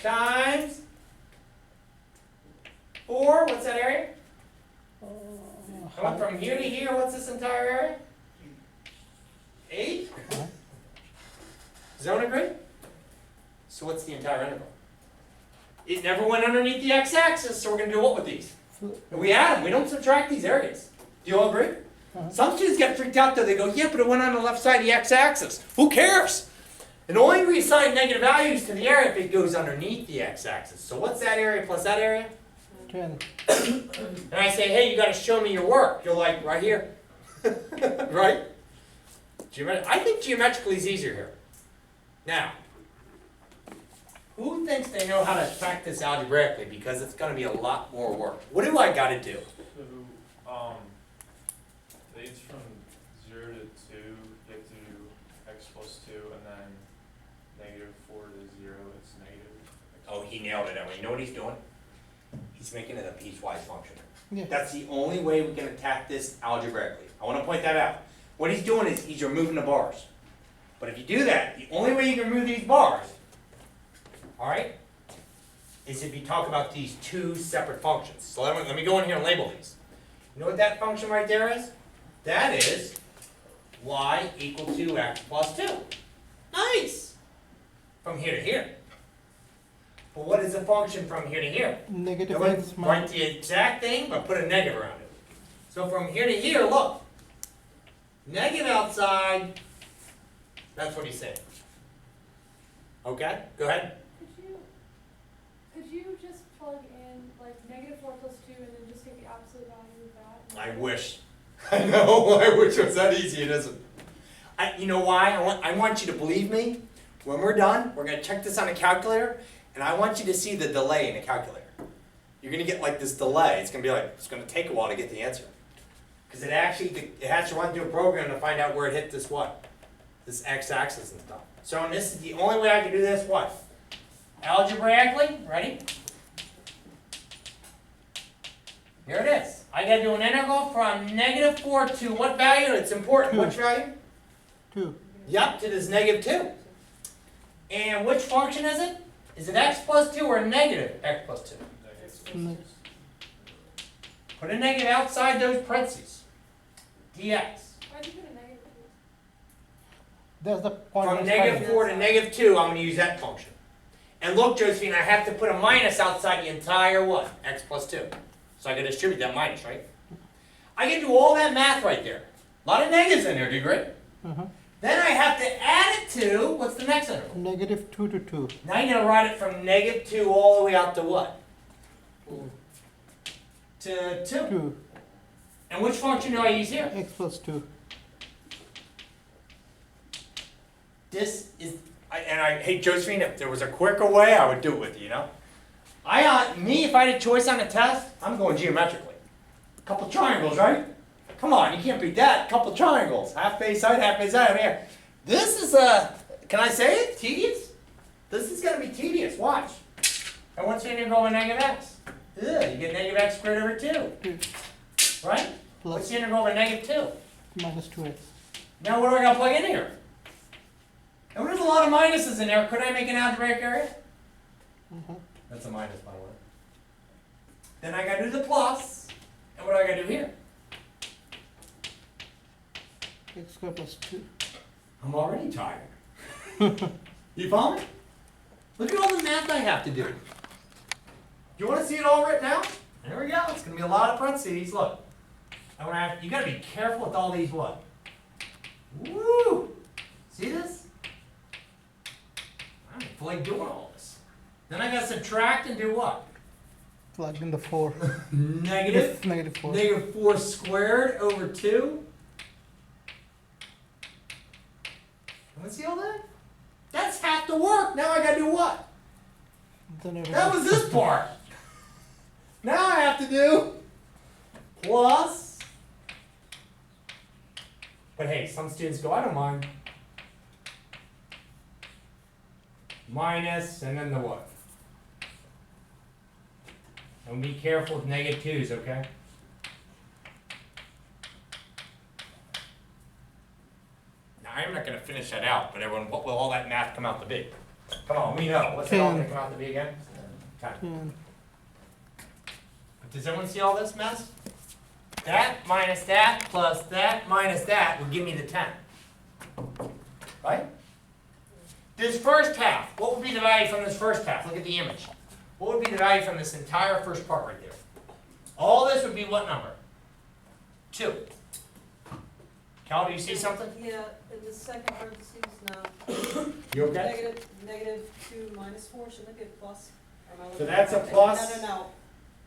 times 4, what's that area? Going from here to here, what's this entire area? 8? Does everyone agree? So what's the entire integral? It never went underneath the x-axis, so we're going to do what with these? We add them, we don't subtract these areas. Do you all agree? Some students get freaked out though, they go, yeah, but it went on the left side of the x-axis. Who cares? And only we assign negative values to the area if it goes underneath the x-axis. So what's that area plus that area? 10. And I say, hey, you got to show me your work. You're like, right here. Right? I think geometrically is easier here. Now, who thinks they know how to track this algebraically? Because it's going to be a lot more work. What do I got to do? So, it's from 0 to 2, you have to do x plus 2, and then -4 to 0, it's negative. Oh, he nailed it. You know what he's doing? He's making it a piecewise function. Yeah. That's the only way we can attack this algebraically. I want to point that out. What he's doing is he's removing the bars. But if you do that, the only way you can remove these bars, all right, is if you talk about these two separate functions. So let me go in here and label these. You know what that function right there is? That is y equal to x plus 2. Nice! From here to here. But what is the function from here to here? Negative Everyone x write minus. the exact thing, but put a negative around it. So from here to here, look. Negative outside, that's what he's saying. Okay, go ahead. Could you just plug in like -4 plus 2 and then just get the absolute value of that? I wish. I know, I wish it was that easy, it isn't. You know why? I want you to believe me. When we're done, we're going to check this on a calculator, and I want you to see the delay in the calculator. You're going to get like this delay. It's going to be like, it's going to take a while to get the answer. Because it has to run through a program to find out where it hit this what? This x-axis and stuff. So and this is the only way I can do this, what? Algebraically, ready? Here it is. I got to do an integral from -4 to what value? It's important. 2. Which value? 2. Yep, to this -2. And which function is it? Is it x plus 2 or negative x plus 2? Ne- Put a negative outside those parentheses. dx. Why'd you put a negative? That's the point. From of -4 to -2, I'm going to use that function. And look, Josephine, I have to put a minus outside the entire what? X plus 2. So I can distribute that minus, right? I can do all that math right there. A lot of negatives in there, do you agree? Then I have to add it to, what's the next interval? -2 to 2. Now you're going to write it from -2 all the way out to what? To 2. 2. And which function do I use here? X plus 2. This is, hey Josephine, if there was a quicker way, I would do it with you, you know? If I had a choice on a test, I'm going geometrically. A couple triangles, right? Come on, you can't beat that. A couple triangles. Half base height, half base height. Here. This is, can I say it? Tedious? This is going to be tedious. Watch. And what's the integral of -x? Ugh, you get -x squared over 2. 2. Right? Plus What's the integral of -2? minus 2x. Now what do I got to plug in here? And there's a lot of minuses in there. Could I make an algebraic area? That's a minus, by the way. Then I got to do the plus. And what do I got to do here? X squared plus 2. I'm already tired. You follow me? Look at all the math I have to do. You want to see it all written out? There we go. It's going to be a lot of parentheses. Look. You got to be careful with all these what? Woo! See this? I don't feel like doing all this. Then I got to subtract and do what? Plug in the 4. Negative. -4. -4 squared over 2. Want to see all that? That's half the work. Now I got to do what? Then it That was this part. Now I have to do plus. But hey, some students go, I don't mind. Minus, and then the what? And be careful with -2's, okay? Now I'm not going to finish that out, but everyone, what will all that math come out to be? Come on, we know. What's it all 10. gonna come out to be again? 10. 10. Does everyone see all this mess? That minus that plus that minus that would give me the 10. Right? This first half, what would be the value from this first half? Look at the image. What would be the value from this entire first part right there? All this would be what number? 2. Cal, do you see something? Yeah, in the second parentheses, no. You okay? Negative 2 minus 4, shouldn't it be a plus? Or am I So looking that's at a something? plus? No,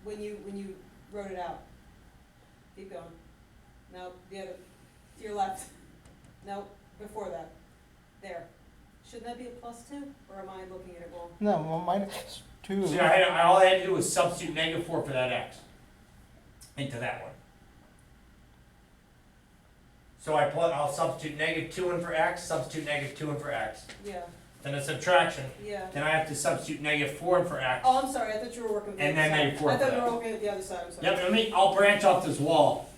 when you wrote it out. Keep going. No, the other, to your left. No, before that. There. Shouldn't that be a plus 2, or am I looking at it wrong? No, minus 2. See, all I had to do was substitute negative 4 for that x into that one. So I'll substitute negative 2 in for x, substitute negative 2 in for x. Yeah, Then a subtraction. yeah. Then I have to substitute negative 4 in for x. Oh, I'm sorry, I thought you were working with the And other then side. negative 4 I thought for you were that. working at the other side, I'm sorry. Yep, I'll branch off this wall.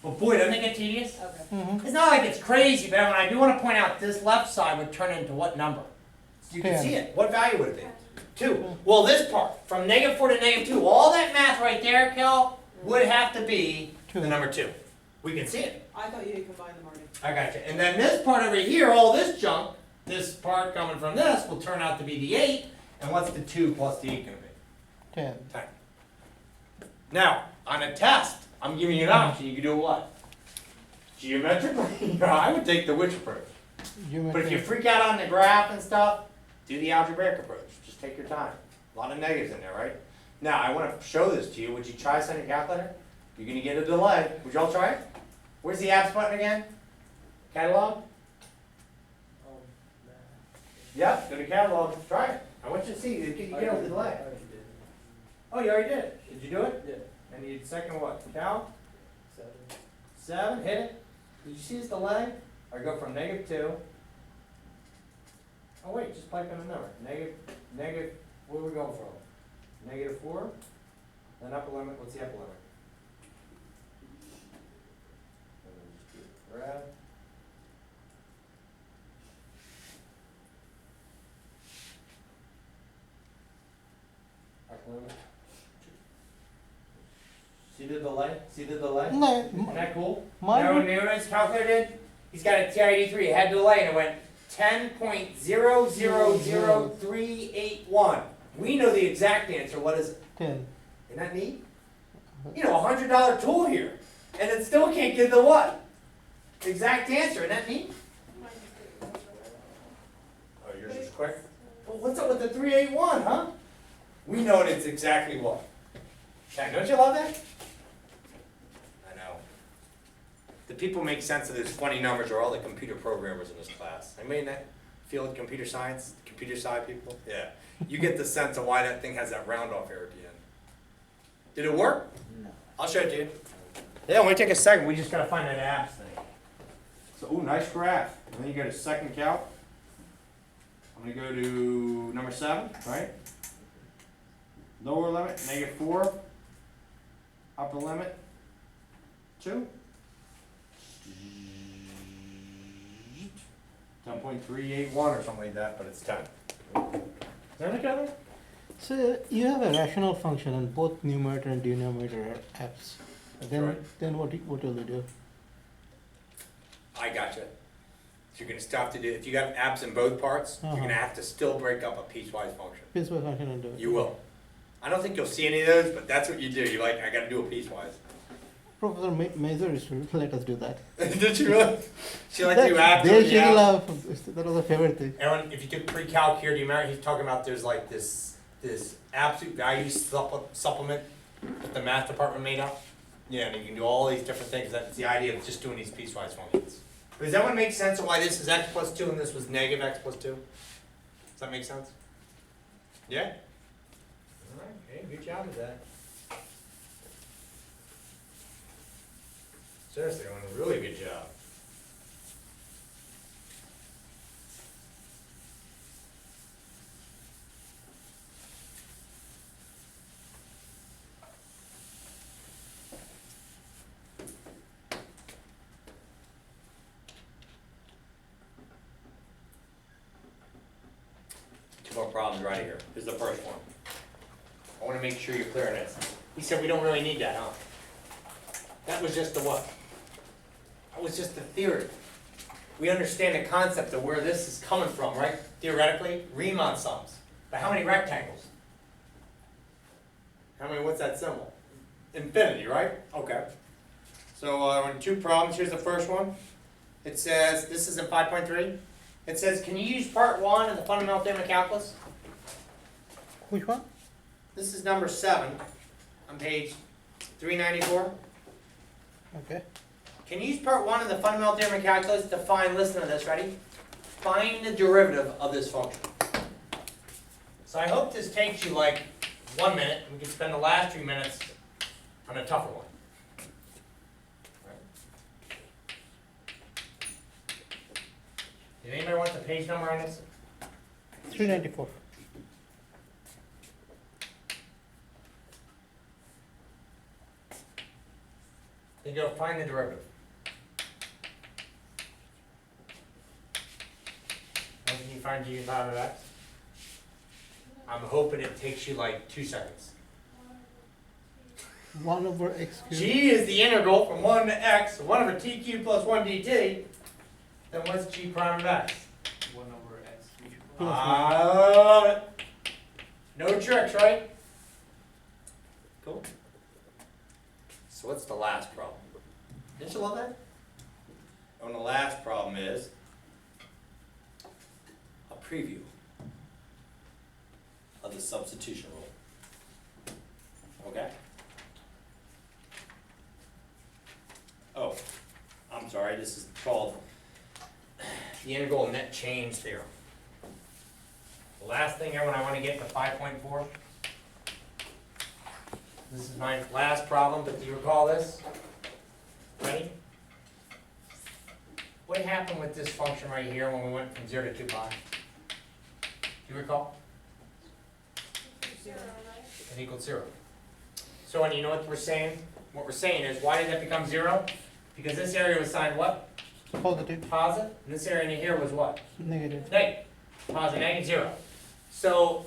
But boy, doesn't it get tedious? Okay. Mm-hmm. It's not like it's crazy, but I do want to point out this left side would turn into what number? You can 10. see it. What value would it be? 2. Well, this part, from negative 4 to negative 2, all that math right there, Kel, would have to be the 2. number 2. We can see it. I thought you didn't combine them already. I got you. And then this part over here, all this junk, this part coming from this, will turn out to be the 8. And what's the 2 plus the 8 going to be? 10. 10. Now, on a test, I'm giving you an option. You can do what? Geometrically? I would take the which approach. But if you freak out on the graph and stuff, do the algebraic approach. Just take your time. A lot of negatives in there, right? Now, I want to show this to you. Would you try this on your calculator? You're going to get a delay. Would you all try it? Where's the apps button again? Catalog? Yep, go to catalog. Try it. I want you to see. You get a delay. Oh, you already did it. Did you do it? Yeah. And you second what? Cal? 7. Hit it. Did you see this delay? I go from negative 2. Oh wait, just type in a number. Negative, where are we going from? Negative 4. Then upper limit, what's the upper limit? And then just do it red. Upper limit. See the delay? See the delay? No, Isn't that cool? mine Now, would- when his calculator did, he's got a TI-83, it had delay, and it went 10.000381. We know the exact answer, what is it? 10. Isn't that neat? You know, $100 tool here, and it still can't give the what? Exact answer, isn't that neat? Oh, yours is quick? Well, what's up with the 381, huh? We know it's exactly what? Don't you love that? I know. The people make sense of those funny numbers are all the computer programmers in this class. Anybody in that field, computer science, computer sci people? Yeah. You get the sense of why that thing has that round off error at the end. Did it work? No. I'll show it to you. Yeah, only take a second. We just gotta find that apps thing. So, ooh, nice graph. And then you go to second calc. I'm gonna go to number 7, right? Lower limit, negative 4. Upper limit, 2. 10.381 or something like that, but it's 10. Is that together? So you have a rational function and both numerator and denominator are apps. Then right. then what will you do? I gotcha. So you're gonna still have to do, if you got apps in both parts, you're gonna have to still break up a piecewise function. Piecewise function and do it. You will. I don't think you'll see any of those, but that's what you do. You're like, I gotta do a piecewise. Professor Mazur used to let us do that. Did you really? She let you add to They it, she yeah. laugh. That was a favorite thing. Aaron, if you took pre-calc here, do you remember he's talking about there's like this absolute value supplement that the math department made up? Yeah, and you can do all these different things. That's the idea of just doing these piecewise functions. But does that one make sense of why this is x plus 2 and this was negative x plus 2? Does that make sense? Yeah? All right, hey, good job with that. Seriously, doing a really good job. more problems right here. This is the first one. I wanna make sure you're clear on this. He said we don't really need that, huh? That was just the what? That was just the theory. We understand the concept of where this is coming from, right? Theoretically, Riemann sums. But how many rectangles? What's that symbol? Infinity, right? Okay. So on 2 problems, here's the first one. It says, this is in 5.3. It says, can you use part 1 of the fundamental theorem of calculus? Which one? This is number 7 on page 394. Okay. Can you use part 1 of the fundamental theorem of calculus to find, listen to this, ready? Find the derivative of this function. So I hope this takes you like 1 minute, and we can spend the last 3 minutes on a tougher one. Did anybody want the page number on this? 394. Then go find the derivative. When can you find g out of x? I'm hoping it takes you like 2 seconds. 1 over x cubed. G is the integral from 1 to x, 1 over t cubed plus 1 dt. Then what's g prime of x? 1 over x cubed. Plus I love it. No tricks, right? Cool. So what's the last problem? Didn't you love that? And the last problem is a preview of the substitution rule. Okay? Oh, I'm sorry, this is called the integral net change theorem. The last thing when I want to get to 5.4. This is my last problem, but do you recall this? Ready? What happened with this function right here when we went from 0 to 2 pi? Do you recall? 0, right? It equaled 0. So, and you know what we're saying? What we're saying is, why did that become 0? Because this area was assigned what? Positive. Positive. And this area in here was what? Negative. Negative. Positive, negative, 0. So,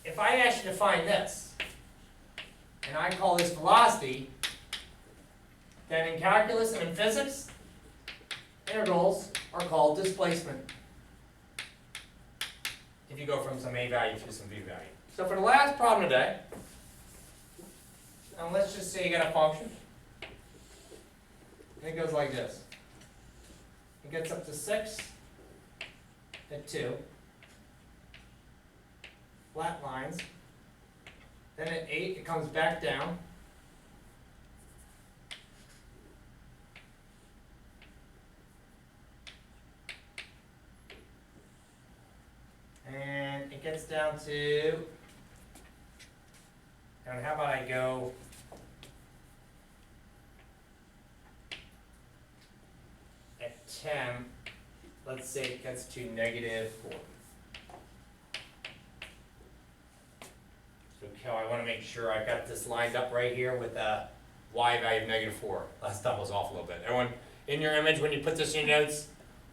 if I ask you to find this, and I call this velocity, then in calculus and in physics, integrals are called displacement. If you go from some a value to some b value. So for the last problem today, and let's just say you got a function, and it goes like this. It gets up to 6 at 2, flat lines, then at 8 it comes back down, and it gets down to, and how about I go at 10, let's say it gets to -4. So Kel, I want to make sure I've got this lined up right here with a y value of -4. Last time was off a little bit. Everyone, in your image, when you put this in your notes,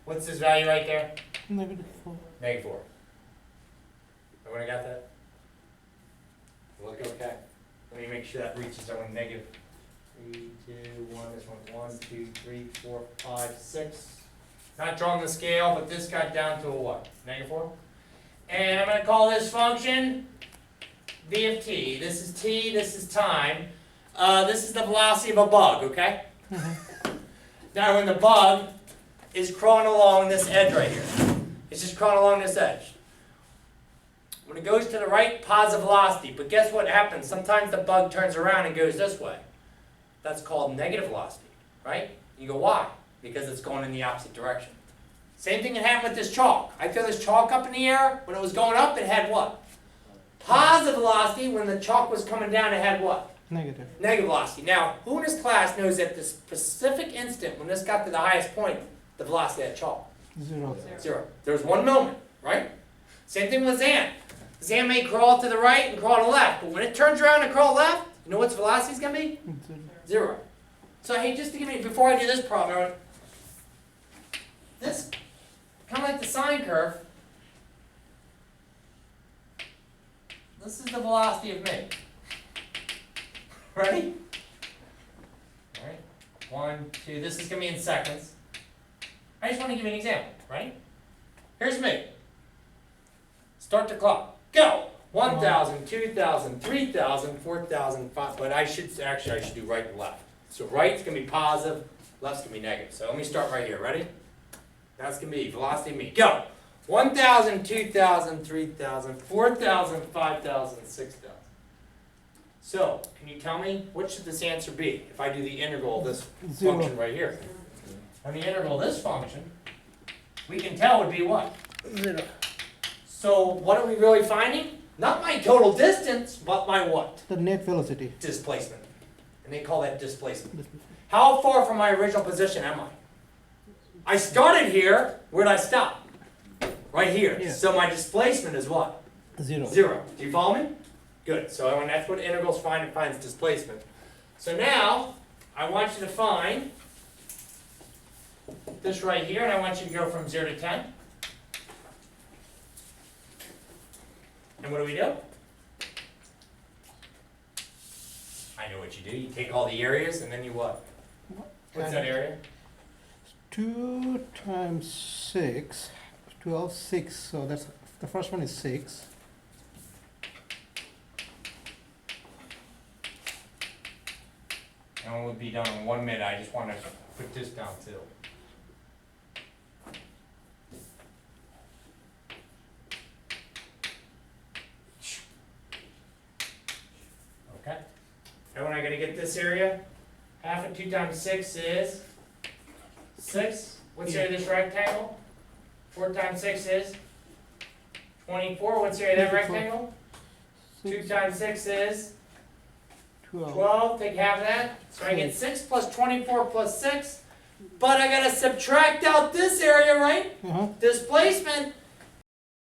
what's this value right there? -4. -4. Everyone got that? Look okay. Let me make sure that reaches everyone -3, 2, 1. This one's 1, 2, 3, 4, 5, 6. Not drawing the scale, but this got down to a what? -4? And I'm going to call this function v of t. This is t, this is time. This is the velocity of a bug, okay? Now when the bug is crawling along this edge right here, it's just crawling along this edge. When it goes to the right, positive velocity, but guess what happens? Sometimes the bug turns around and goes this way. That's called negative velocity, right? You go, why? Because it's going in the opposite direction. Same thing that happened with this chalk. I throw this chalk up in the air. When it was going up, it had what? Positive velocity. When the chalk was coming down, it had what? Negative. Negative velocity. Now, who in this class knows that the specific instant when this got to the highest point, the velocity of that chalk? 0. 0. There was one moment, right? Same thing with Xan. Xan may crawl to the right and crawl to the left, but when it turns around and crawl left, you know what its velocity is going to be? 0. So hey, just to give you, before I do this problem, this, kind of like the sine curve, this is the velocity of me. Ready? Alright, 1, 2, this is gonna be in seconds. I just wanna give you an example, right? Here's me. Start the clock, go! 1,000, 2,000, 3,000, 4,000, 5, but I should do right and left. So right's gonna be positive, left's gonna be negative. So let me start right here, ready? That's gonna be velocity of me, go! 1,000, 2,000, 3,000, 4,000, 5,000, 6,000. So, can you tell me, what should this answer be if I do the integral of this Zero. function right here? And the integral of this function, we can tell would be what? 0. So, what are we really finding? Not my total distance, but my what? The net velocity. Displacement. And they call that displacement. How far from my original position am I? I started here, where'd I stop? Right here. Yeah. So my displacement is what? 0. 0. Do you follow me? Good. So when that's what integrals find, it finds displacement. So now, I want you to find this right here, and I want you to go from 0 to 10. And what do we do? I know what you do. You take all the areas, and then you what? What's that area? 2 times 6, 12, 6. So that's the first one is 6. And we'll be done in 1 minute. I just want to put this down too. Okay. And when I gotta get this area, half of 2 times 6 is 6. What's the area of this rectangle? 4 times 6 is 24. What's the area of that 24. rectangle? 2 6, times 6 is 12. 12, take half of that. So I get 6 plus 24 plus 6. But I gotta subtract out this area, right? Uh-huh. Displacement.